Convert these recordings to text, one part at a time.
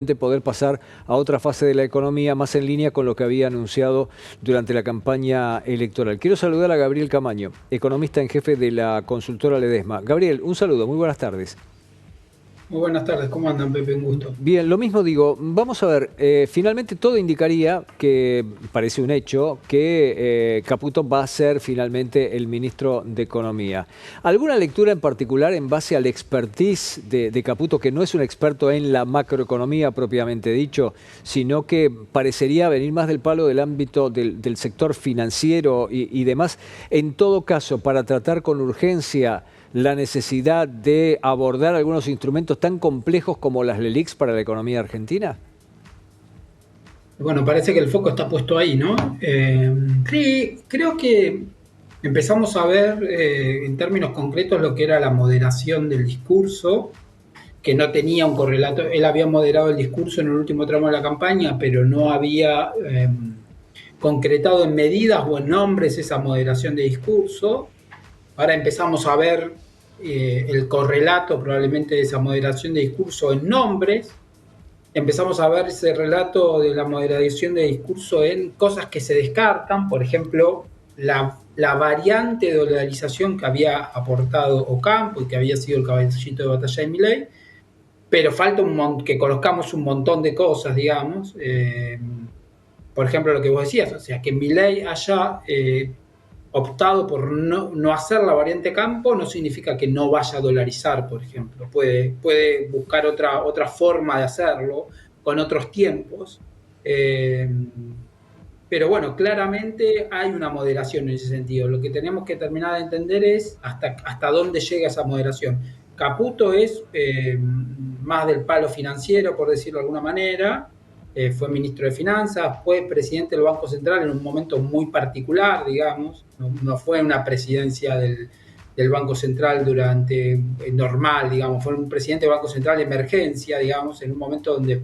poder pasar a otra fase de la economía más en línea con lo que había anunciado durante la campaña electoral. Quiero saludar a Gabriel Camaño, economista en jefe de la consultora Ledesma. Gabriel, un saludo, muy buenas tardes. Muy buenas tardes, ¿cómo andan, Pepe? Un gusto. Bien, lo mismo digo, vamos a ver, finalmente todo indicaría que, parece un hecho, que Caputo va a ser finalmente el ministro de Economía. ¿Alguna lectura en particular en base al expertise de Caputo, que no es un experto en la macroeconomía propiamente dicho, sino que parecería venir más del palo del ámbito del sector financiero y demás? En todo caso, para tratar con urgencia la necesidad de abordar algunos instrumentos tan complejos como las LELIQs para la economía argentina? Bueno, parece que el foco está puesto ahí, ¿no? Sí, creo que empezamos a ver en términos concretos lo que era la moderación del discurso, que no tenía un correlato. Él había moderado el discurso en el último tramo de la campaña, pero no había concretado en medidas o en nombres esa moderación de discurso. Ahora empezamos a ver el correlato probablemente de esa moderación de discurso en nombres. Empezamos a ver ese relato de la moderación de discurso en cosas que se descartan, por ejemplo, la variante de dolarización que había aportado Ocampo y que había sido el caballito de batalla de Milei, pero falta que conozcamos un montón de cosas, digamos. Por ejemplo, lo que vos decías, o sea, que Milei haya optado por no hacer la variante campo no significa que no vaya a dolarizar, por ejemplo. Puede buscar otra forma de hacerlo, con otros tiempos. Pero bueno, claramente hay una moderación en ese sentido. Lo que tenemos que terminar de entender es hasta dónde llega esa moderación. Caputo es más del palo financiero, por decirlo de alguna manera. Fue ministro de Finanzas, fue presidente del Banco Central en un momento muy particular, digamos. No fue una presidencia del Banco Central normal, digamos. Fue un presidente del Banco Central de emergencia, digamos, en un momento donde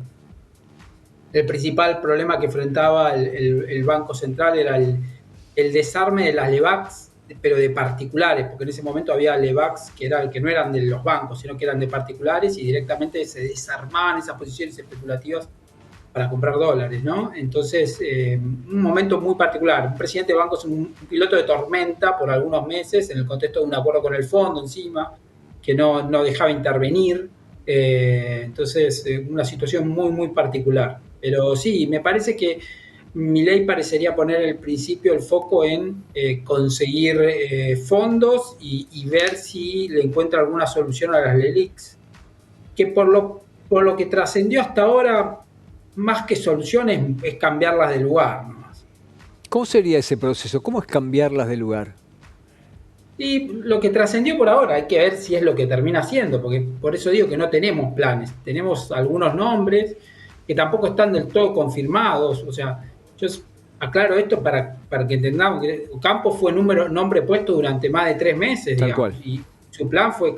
el principal problema que enfrentaba el Banco Central era el desarme de las LEVACs, pero de particulares, porque en ese momento había LEVACs que no eran de los bancos, sino que eran de particulares y directamente se desarmaban esas posiciones especulativas para comprar dólares, ¿no? Entonces, un momento muy particular. Un presidente de bancos, un piloto de tormenta por algunos meses, en el contexto de un acuerdo con el fondo encima, que no dejaba intervenir. Entonces, una situación muy, muy particular. Pero sí, me parece que Milei parecería poner el principio, el foco en conseguir fondos y ver si le encuentra alguna solución a las LELIQs, que por lo que trascendió hasta ahora, más que soluciones, es cambiarlas de lugar nomás. ¿Cómo sería ese proceso? ¿Cómo es cambiarlas de lugar? Y lo que trascendió por ahora, hay que ver si es lo que termina siendo, porque por eso digo que no tenemos planes. Tenemos algunos nombres que tampoco están del todo confirmados. O sea, yo aclaro esto para que entendamos que Campos fue nombre puesto durante más de 3 meses, Tal digamos, cual. y su plan fue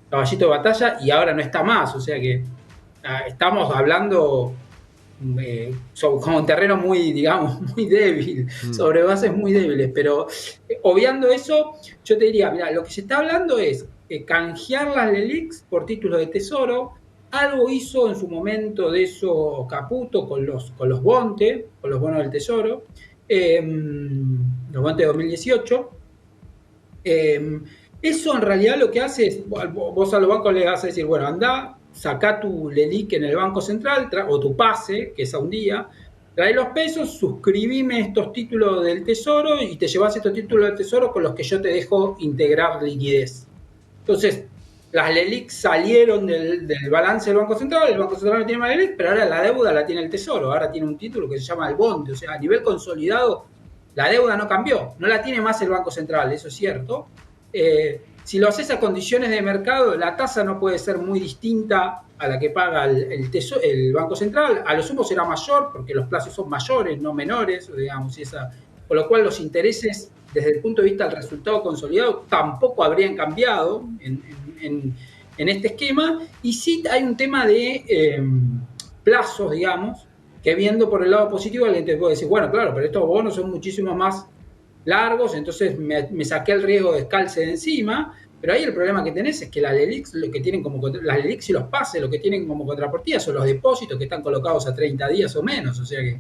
caballito de batalla y ahora no está más. O sea que estamos hablando como un terreno muy, digamos, muy débil, sobre bases muy débiles, pero obviando eso, yo te diría, mira, lo que se está hablando es canjear las LELIQs por títulos de tesoro. Algo hizo en su momento de eso Caputo con los Bonte, con los bonos del tesoro, los Bonte de 2018. Eso en realidad lo que hace es, vos a los bancos le vas a decir, bueno, anda, saca tu LELIQ en el Banco Central o tu pase, que es a un día, trae los pesos, suscribime estos títulos del Tesoro y te llevas estos títulos del Tesoro con los que yo te dejo integrar liquidez. Entonces, las LELIQ salieron del balance del Banco Central, el Banco Central no tiene más LELIQ, pero ahora la deuda la tiene el Tesoro, ahora tiene un título que se llama el Bonde, o sea, a nivel consolidado, la deuda no cambió, no la tiene más el Banco Central, eso es cierto. Si lo haces a condiciones de mercado, la tasa no puede ser muy distinta a la que paga el Banco Central. A lo sumo será mayor, porque los plazos son mayores, no menores, digamos, con lo cual los intereses, desde el punto de vista del resultado consolidado, tampoco habrían cambiado en este esquema. Y sí hay un tema de plazos, digamos, que viendo por el lado positivo, alguien te puede decir, bueno, claro, pero estos bonos son muchísimo más largos, entonces me saqué el riesgo de escalce de encima, Pero ahí el problema que tenés es que las LELIQs, lo que tienen como, las LELIQs y los pases, lo que tienen como contrapartida son los depósitos que están colocados a 30 días o menos. O sea que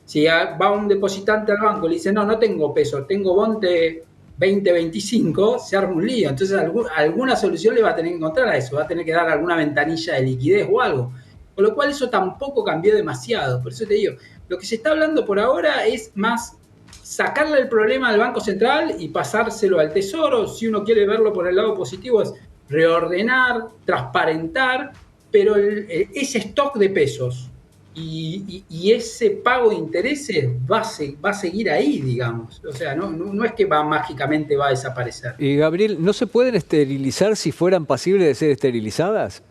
si va un depositante al banco y le dice, no, no tengo peso, tengo bonte 2025, se arma un lío. Entonces alguna solución le va a tener que encontrar a eso, va a tener que dar alguna ventanilla de liquidez o algo. Con lo cual eso tampoco cambió demasiado. Por eso te digo, lo que se está hablando por ahora es más sacarle el problema al Banco Central y pasárselo al Tesoro. Si uno quiere verlo por el lado positivo, es reordenar, transparentar, pero ese stock de pesos y ese pago de intereses va a seguir ahí, digamos. O sea, no es que mágicamente va a desaparecer. Y Gabriel, ¿no se pueden esterilizar si fueran pasibles de ser esterilizadas?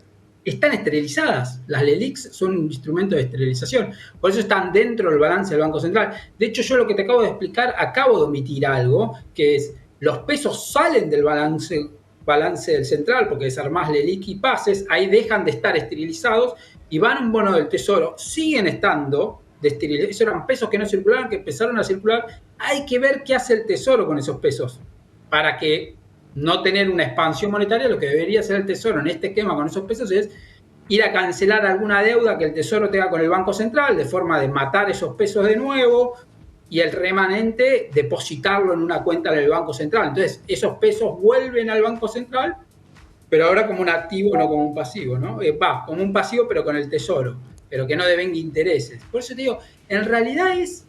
Están esterilizadas. Las LELIQs son un instrumento de esterilización. Por eso están dentro del balance del Banco Central. De hecho, yo lo que te acabo de explicar, acabo de omitir algo, que es los pesos salen del balance del central, porque desarmás LELIQ y pases, ahí dejan de estar esterilizados y van a un bono del Tesoro. Siguen estando de esterilizados. Esos eran pesos que no circulaban, que empezaron a circular. Hay que ver qué hace el Tesoro con esos pesos para que no tener una expansión monetaria. Lo que debería hacer el Tesoro en este esquema con esos pesos es ir a cancelar alguna deuda que el Tesoro tenga con el Banco Central, de forma de matar esos pesos de nuevo, y el remanente depositarlo en una cuenta del Banco Central. Entonces, esos pesos vuelven al Banco Central, pero ahora como un activo, no como un pasivo, ¿no? Como un pasivo, pero con el Tesoro, pero que no devenga intereses. Por eso te digo, en realidad es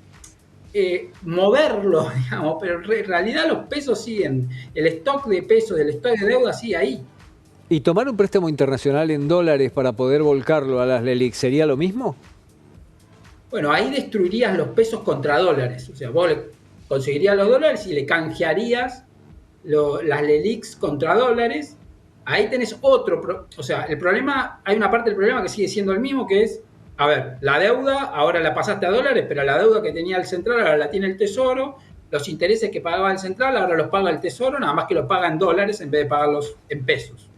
moverlo, digamos, pero en realidad los pesos siguen, el stock de pesos, el stock de deuda sigue ahí. ¿Y tomar un préstamo internacional en dólares para poder volcarlo a las LELIQ sería lo mismo? Bueno, ahí destruirías los pesos contra dólares. O sea, vos conseguirías los dólares y le canjearías las LELIQs contra dólares. Ahí tenés otro, o sea, el problema, hay una parte del problema que sigue siendo el mismo, que es, a ver, la deuda ahora la pasaste a dólares, pero la deuda que tenía el central ahora la tiene el Tesoro, los intereses que pagaba el central ahora los paga el Tesoro, nada más que los paga en dólares en vez de pagarlos en pesos.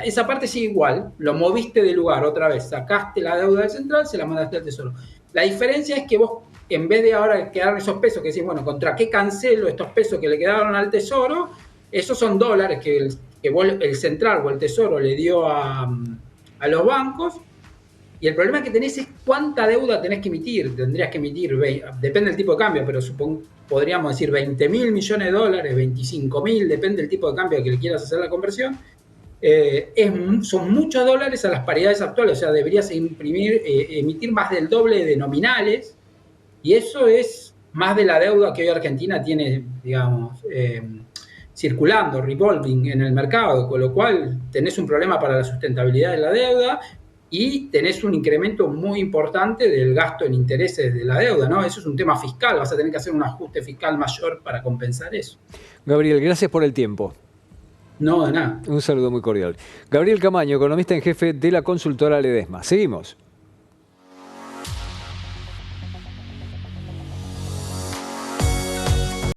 Esa parte sigue igual, lo moviste de lugar otra vez, sacaste la deuda del central, se la mandaste al Tesoro. La diferencia es que vos, en vez de ahora quedar esos pesos, que decís, bueno, ¿contra qué cancelo estos pesos que le quedaron al Tesoro? Esos son dólares que el central o el Tesoro le dio a los bancos, y el problema que tenés es cuánta deuda tenés que emitir. Tendrías que emitir, depende del tipo de cambio, pero podríamos decir 20.000 millones de dólares, 25.000, depende del tipo de cambio que le quieras hacer la conversión. Son muchos dólares a las paridades actuales, o sea, deberías emitir más del doble de nominales, y eso es más de la deuda que hoy Argentina tiene, digamos, circulando, revolving en el mercado, con lo cual tenés un problema para la sustentabilidad de la deuda y tenés un incremento muy importante del gasto en intereses de la deuda, ¿no? Eso es un tema fiscal, vas a tener que hacer un ajuste fiscal mayor para compensar eso. Gabriel, gracias por el tiempo. No, de nada. Un saludo muy cordial. Gabriel Camaño, economista en jefe de la consultora Ledesma. Seguimos.